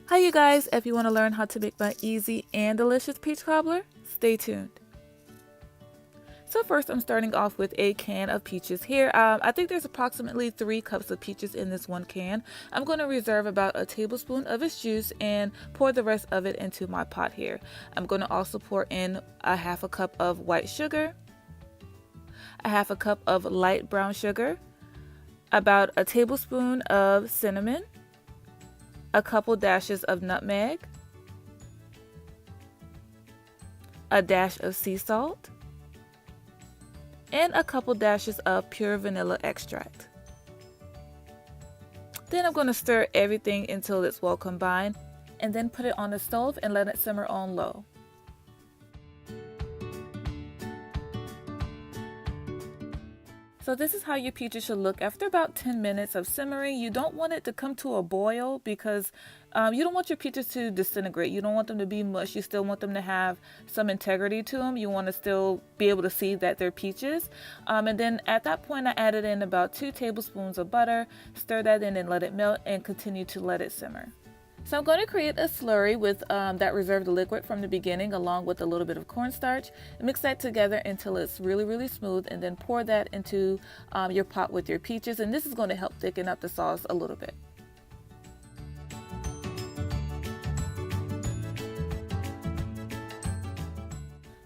Hi you guys, if you want to learn how to make my easy and delicious peach cobbler, stay tuned. So first I'm starting off with a can of peaches here. I think there's approximately 3 cups of peaches in this one can. I'm going to reserve about a tablespoon of its juice and pour the rest of it into my pot here. I'm going to also pour in a half a cup of white sugar, a half a cup of light brown sugar, about a tablespoon of cinnamon, a couple dashes of nutmeg, a dash of sea salt, and a couple dashes of pure vanilla extract. Then I'm going to stir everything until it's well combined and then put it on the stove and let it simmer on low. So this is how your peaches should look after about 10 minutes of simmering. You don't want it to come to a boil because you don't want your peaches to disintegrate. You don't want them to be mush. You still want them to have some integrity to them. You want to still be able to see that they're peaches. And then at that point I added in about 2 tablespoons of butter, stir that in and let it melt and continue to let it simmer. So I'm going to create a slurry with that reserved liquid from the beginning along with a little bit of cornstarch. Mix that together until it's really smooth and then pour that into your pot with your peaches, and this is going to help thicken up the sauce a little bit.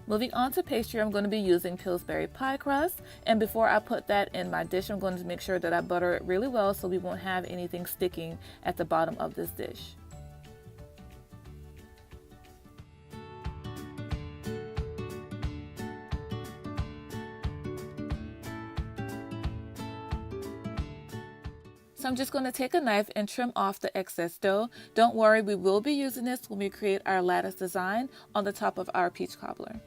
Moving on to pastry, I'm going to be using Pillsbury pie crust, and before I put that in my dish I'm going to make sure that I butter it really well so we won't have anything sticking at the bottom of this dish. So I'm just going to take a knife and trim off the excess dough. Don't worry, we will be using this when we create our lattice design on the top of our peach cobbler.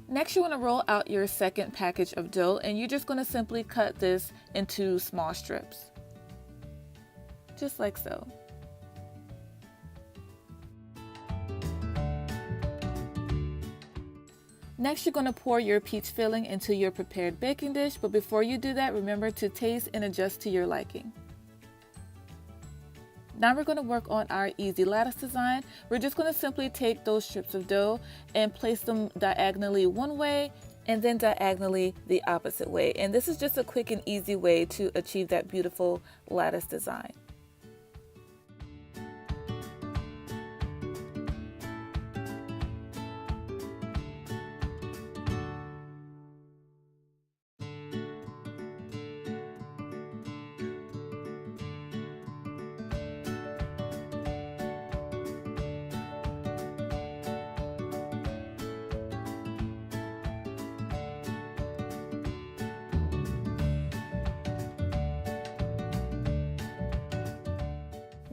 Next, you want to roll out your second package of dough, and you're just going to simply cut this into small strips, just like so. Next, you're going to pour your peach filling into your prepared baking dish, but before you do that, remember to taste and adjust to your liking. Now we're going to work on our easy lattice design. We're just going to simply take those strips of dough and place them diagonally one way and then diagonally the opposite way. And this is just a quick and easy way to achieve that beautiful lattice design.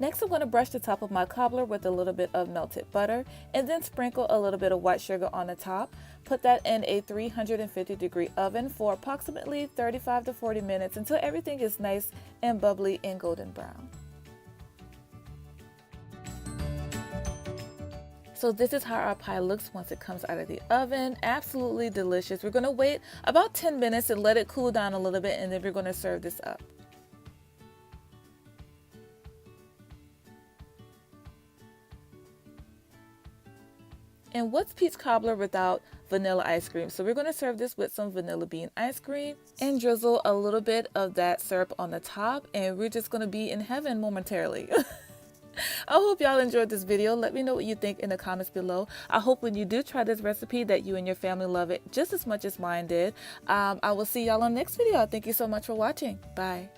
Next, I'm going to brush the top of my cobbler with a little bit of melted butter and then sprinkle a little bit of white sugar on the top. Put that in a 350-degree oven for approximately 35 to 40 minutes until everything is nice and bubbly and golden brown. So this is how our pie looks once it comes out of the oven. Absolutely delicious. We're going to wait about 10 minutes and let it cool down a little bit, and then we're going to serve this up. And what's peach cobbler without vanilla ice cream? So we're going to serve this with some vanilla bean ice cream and drizzle a little bit of that syrup on the top, and we're just going to be in heaven momentarily. I hope y'all enjoyed this video. Let me know what you think in the comments below. I hope when you do try this recipe that you and your family love it just as much as mine did. I will see y'all on the next video. Thank you so much for watching. Bye.